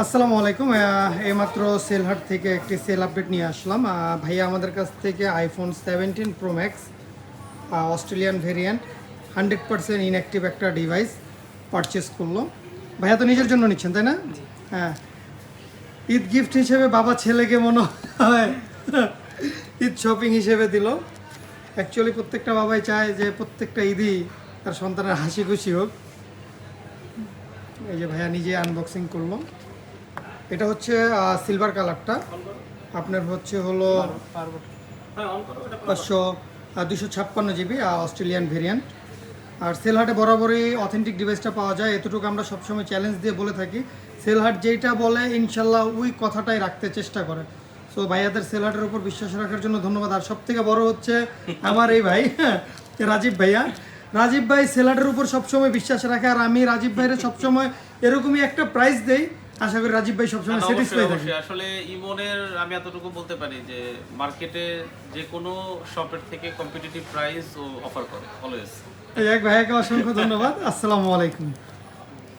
আসসালামু আলাইকুম। এইমাত্র সেলহাট থেকে একটি সেল আপডেট নিয়ে আসলাম। ভাইয়া আমাদের কাছ থেকে iPhone 17 pro max Australian variant 100% inactive একটা ডিভাইস পারচেস করলো। ভাইয়া তো নিজের জন্য নিচ্ছেন, তাই না? হ্যাঁ, ঈদ গিফট হিসেবে বাবা ছেলেকে মনে হয় ঈদ শপিং হিসেবে দিল। অ্যাকচুয়ালি প্রত্যেকটা বাবাই চায় যে প্রত্যেকটা ঈদই তার সন্তানের হাসি খুশি হোক। এই যে ভাইয়া নিজে আনবক্সিং করলো। এটা হচ্ছে সিলভার কালারটা, আপনার হলো 256 GB অস্ট্রেলিয়ান ভেরিয়েন্ট। আর সেলহাটে বরাবরই অথেন্টিক ডিভাইসটা পাওয়া যায়, এতটুকু আমরা সবসময় চ্যালেঞ্জ দিয়ে বলে থাকি। সেলহাট যেইটা বলে ইনশাল্লাহ ওই কথাটাই রাখতে চেষ্টা করে। সো ভাইয়াদের সেলহাটের উপর বিশ্বাস রাখার জন্য ধন্যবাদ। আর সব থেকে বড় হচ্ছে আমার এই ভাই রাজীব ভাইয়া। রাজীব ভাই সেলহাটের উপর সবসময় বিশ্বাস রাখে, আর আমি রাজীব ভাইয়ের সবসময় এরকমই একটা প্রাইস দেই। আশা করি রাজীব ভাই সবসময় স্যাটিসফাই থাকে। আসলে ইমনের আমি এতটুকু বলতে পারি যে মার্কেটে যে কোনো শপের থেকে কম্পিটিটিভ প্রাইস ও অফার করে অলওয়েজ। এক ভাইয়াকে অসংখ্য ধন্যবাদ। আসসালামু আলাইকুম।